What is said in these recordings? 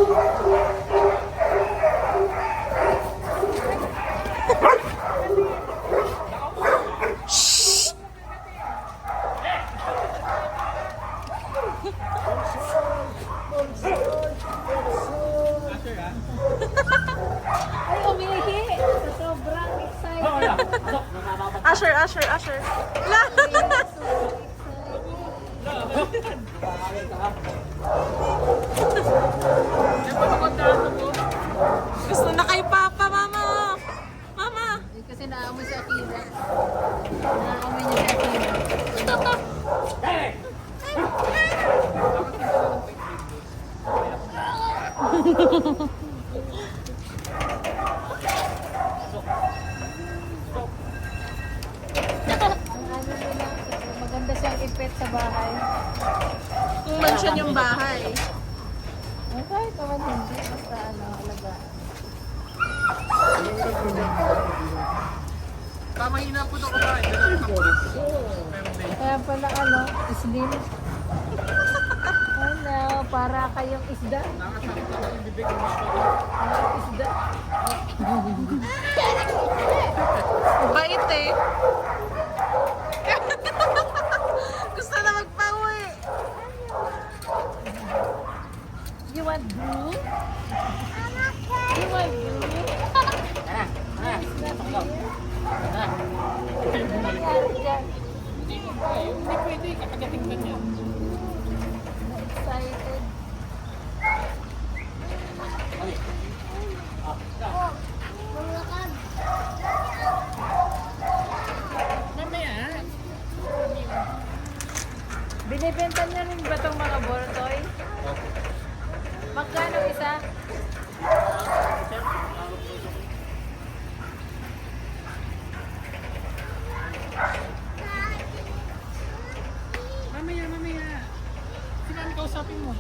Ay, umihi. Sa sobrang excited. Usher, usher, usher. La! Gusto na kay Papa, Mama. Mama. Kasi naamoy si Akira. Naamoy niya si Akira. Maganda siyang ipet sa bahay. Kung mansion yung bahay. Ay, kahit naman hindi. Basta alaga. Kamahina po ito kumain. Kaya pala slim. Hello, para kayong isda. Isda. Bait eh. Gusto na magpauwi. You want blue? You want blue? Hindi pwede, kakagatingnan yan. Excited. Mamaya. Binibenta niya rin ba itong mga ball toy? Magkano isa? Mamaya. Sino ang kausapin mo?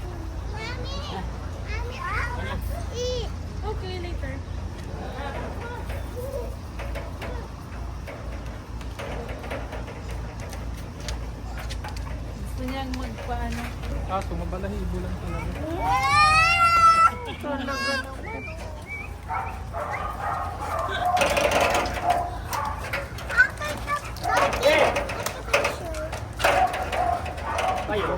Okay, later. Gusto niyang magpaano? Kaso, mabalahibo lang talaga. Talaga naman. Tayo.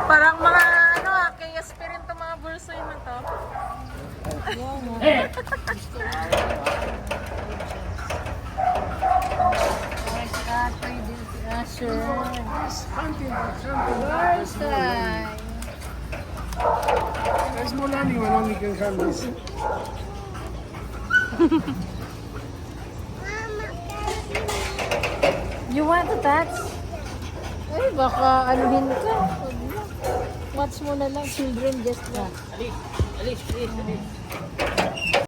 Parang mga kay aspirin to mga bursoy na to. Pwede si Asher. First time. There's more learning when only can come this. You want to touch? Ay, baka anuhin ka. Watch mo na lang, children just watch. Alis.